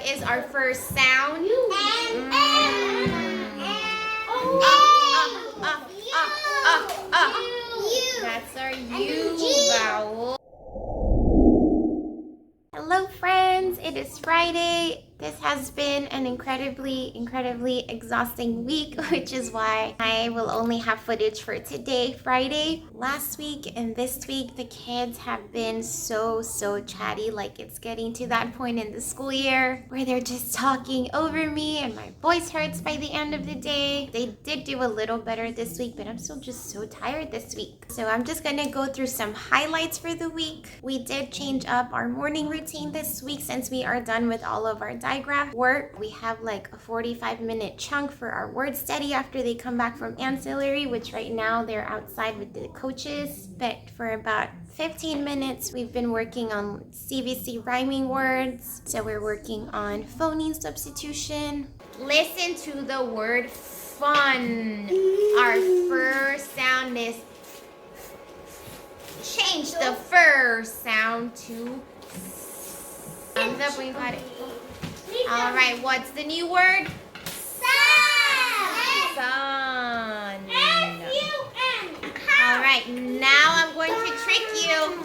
is our first sound? That's our U vowel. Hello friends, it is Friday. This has been an incredibly exhausting week, which is why I will only have footage for today, Friday. Last week and this week, the kids have been so chatty. Like, it's getting to that point in the school year where they're just talking over me and my voice hurts by the end of the day. They did do a little better this week, but I'm still just so tired this week. So I'm just gonna go through some highlights for the week. We did change up our morning routine this week since we are done with all of our diagram work. We have like a 45-minute chunk for our word study after they come back from ancillary, which right now they're outside with the coaches. But for about 15 minutes, we've been working on CVC rhyming words. So we're working on phoneme substitution. Listen to the word fun. Our first sound is change the first sound to thumbs up when you got it. All right, what's the new word? Sun. All right, now I'm going to trick you.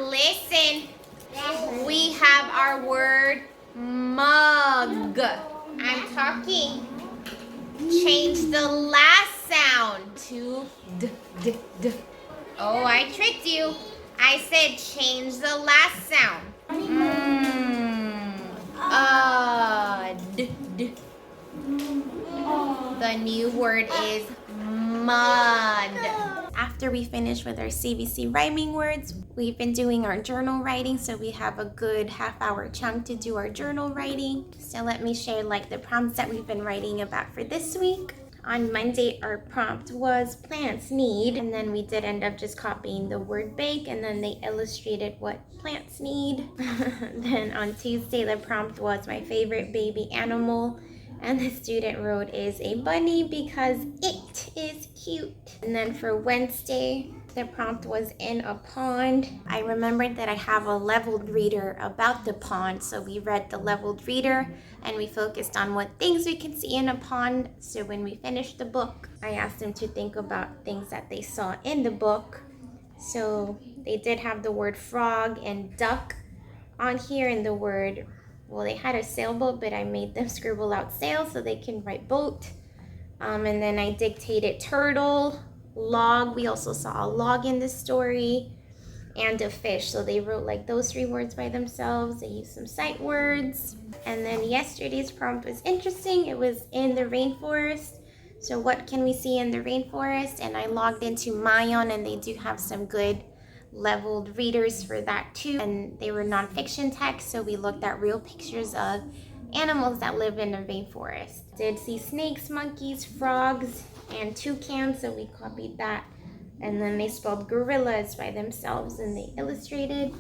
Listen, we have our word mug. I'm talking. Change the last sound to d. Oh, I tricked you. I said change the last sound. D. The new word is mud. After we finish with our CVC rhyming words, we've been doing our journal writing, so we have a good half-hour chunk to do our journal writing. So let me share like the prompts that we've been writing about for this week. On Monday, our prompt was plants need, and then we did end up just copying the word bake, and then they illustrated what plants need. Then on Tuesday, the prompt was my favorite baby animal, and the student wrote is a bunny because it is cute. And then for Wednesday, the prompt was in a pond. I remembered that I have a leveled reader about the pond, so we read the leveled reader and we focused on what things we can see in a pond. So when we finished the book, I asked them to think about things that they saw in the book. So they did have the word frog and duck on here, and the word, well, they had a sailboat, but I made them scribble out sail so they can write boat. And then I dictated turtle, log. We also saw a log in the story, and a fish. So they wrote like those 3 words by themselves. They used some sight words. And then yesterday's prompt was interesting. It was in the rainforest. So what can we see in the rainforest? And I logged into Mayon, and they do have some good leveled readers for that too. And they were nonfiction text, so we looked at real pictures of animals that live in the rainforest. Did see snakes, monkeys, frogs, and toucans, so we copied that. And then they spelled gorillas by themselves and they illustrated.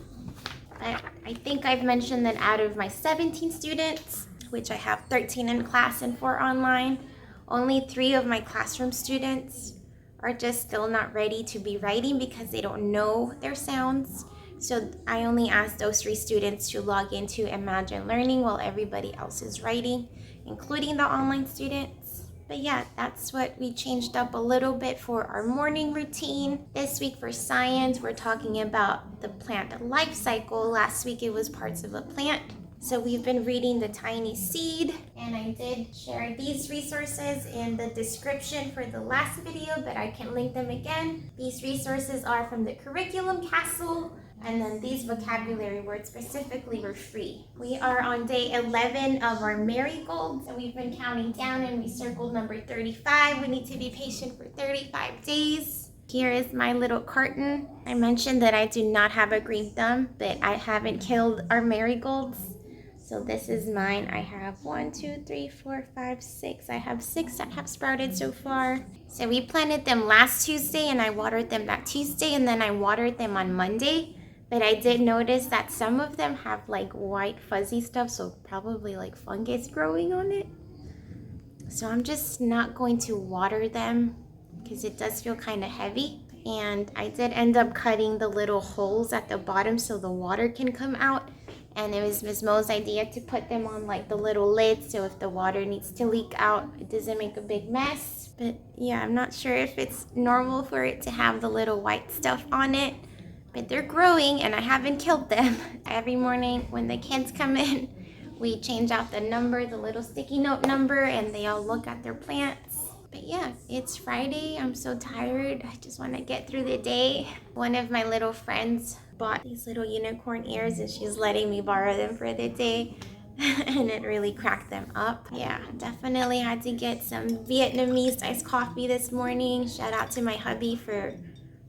I think I've mentioned that out of my 17 students, which I have 13 in class and 4 online, only 3 of my classroom students are just still not ready to be writing because they don't know their sounds. So I only asked those 3 students to log into Imagine Learning while everybody else is writing, including the online students. But yeah, that's what we changed up a little bit for our morning routine. This week for science, we're talking about the plant life cycle. Last week it was parts of a plant. So we've been reading The Tiny Seed, and I did share these resources in the description for the last video, but I can link them again. These resources are from the curriculum Castle, and then these vocabulary words specifically were free. We are on day 11 of our marigold, so we've been counting down and we circled number 35. We need to be patient for 35 days. Here is my little carton. I mentioned that I do not have a green thumb, but I haven't killed our marigolds. So this is mine. I have 1, 2, 3, 4, 5, 6. I have 6 that have sprouted so far. So we planted them last Tuesday and I watered them that Tuesday, and then I watered them on Monday. But I did notice that some of them have like white fuzzy stuff, so probably like fungus growing on it. So I'm just not going to water them because it does feel kind of heavy. And I did end up cutting the little holes at the bottom so the water can come out. And it was Miss Mo's idea to put them on like the little lid so if the water needs to leak out, it doesn't make a big mess. But yeah, I'm not sure if it's normal for it to have the little white stuff on it. But they're growing and I haven't killed them. Every morning when the kids come in, we change out the number, the little sticky note number, and they all look at their plants. But yeah, it's Friday. I'm so tired. I just want to get through the day. One of my little friends bought these little unicorn ears and she's letting me borrow them for the day. And it really cracked them up. Yeah, definitely had to get some Vietnamese iced coffee this morning. Shout out to my hubby for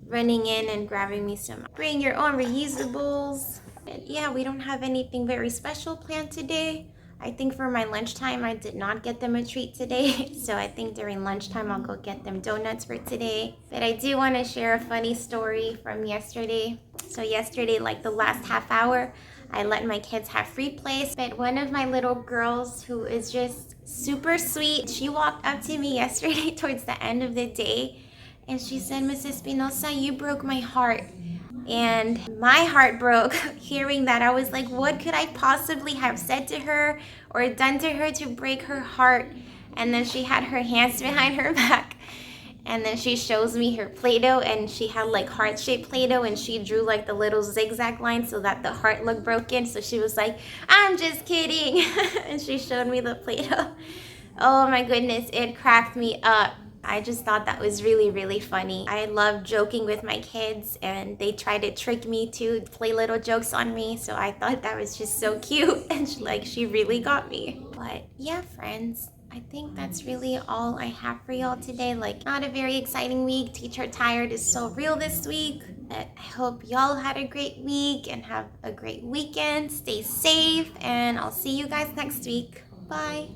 running in and grabbing me some bring your own reusables. And yeah, we don't have anything very special planned today. I think for my lunchtime, I did not get them a treat today. So I think during lunchtime, I'll go get them donuts for today. But I do want to share a funny story from yesterday. So yesterday, like the last half hour, I let my kids have free play. But one of my little girls who is just super sweet, she walked up to me yesterday towards the end of the day. And she said, Mrs. Espinosa, you broke my heart. And my heart broke hearing that. I was like, what could I possibly have said to her or done to her to break her heart? And then she had her hands behind her back. And then she shows me her Play-Doh, and she had like heart-shaped Play-Doh, and she drew like the little zigzag line so that the heart looked broken. So she was like, I'm just kidding. And she showed me the Play-Doh. Oh my goodness, it cracked me up. I just thought that was really, really funny. I love joking with my kids, and they try to trick me to play little jokes on me. So I thought that was just so cute. And she really got me. But yeah, friends, I think that's really all I have for y'all today. Like, not a very exciting week. Teacher Tired is so real this week. But I hope y'all had a great week and have a great weekend. Stay safe, and I'll see you guys next week. Bye.